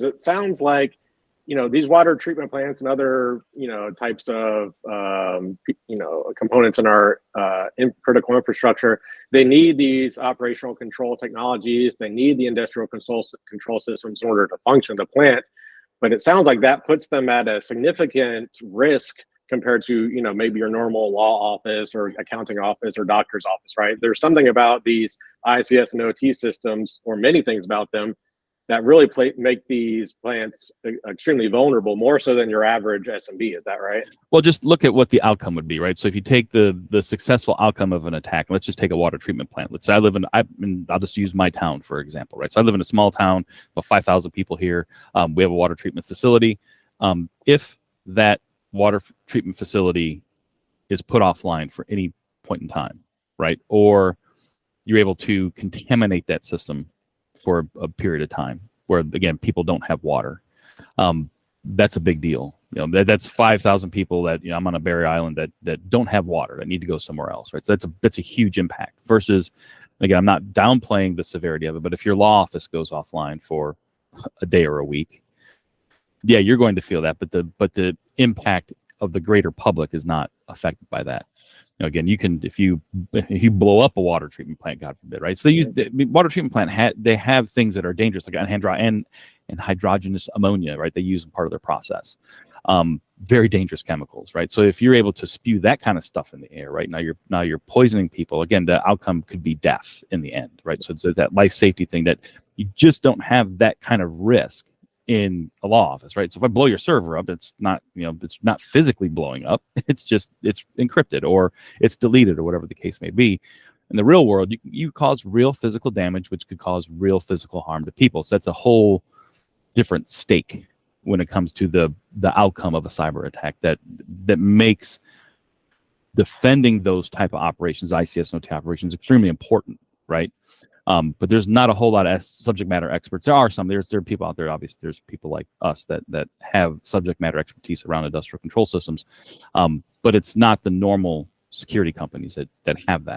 It sounds like, these water treatment plants and other, types of, components in our critical infrastructure, they need these operational control technologies. They need the industrial control systems in order to function the plant. But it sounds like that puts them at a significant risk compared to, maybe your normal law office or accounting office or doctor's office, right? There's something about these ICS and OT systems, or many things about them, that really make these plants extremely vulnerable, more so than your average SMB. Is that right? Well, just look at what the outcome would be, right? So if you take the successful outcome of an attack, let's just take a water treatment plant. Let's say I'll just use my town, for example, right? So I live in a small town, about 5,000 people here. We have a water treatment facility. If that water treatment facility is put offline for any point in time, right? Or you're able to contaminate that system for a period of time where, again, people don't have water. That's a big deal. That's 5,000 people that, I'm on a Barrier Island that don't have water, that need to go somewhere else, right? So that's a huge impact versus, again, I'm not downplaying the severity of it, but if your law office goes offline for a day or a week, yeah, you're going to feel that, but the impact of the greater public is not affected by that. Again, you can, if you blow up a water treatment plant, God forbid, right? So the water treatment plant they have things that are dangerous, like and hydrogenous ammonia, right? They use in part of their process. Very dangerous chemicals, right? So if you're able to spew that kind of stuff in the air, right, now you're poisoning people. Again, the outcome could be death in the end, right? So it's that life safety thing that you just don't have that kind of risk in a law office, right? So if I blow your server up, it's not, it's not physically blowing up. It's encrypted or it's deleted or whatever the case may be. In the real world, you cause real physical damage, which could cause real physical harm to people. So that's a whole different stake when it comes to the outcome of a cyber attack that makes defending those type of operations, ICS and OT operations, extremely important, right? But there's not a whole lot of subject matter experts. There are some. There are people out there. Obviously, there's people like us that have subject matter expertise around industrial control systems. But it's not the normal security companies that have that.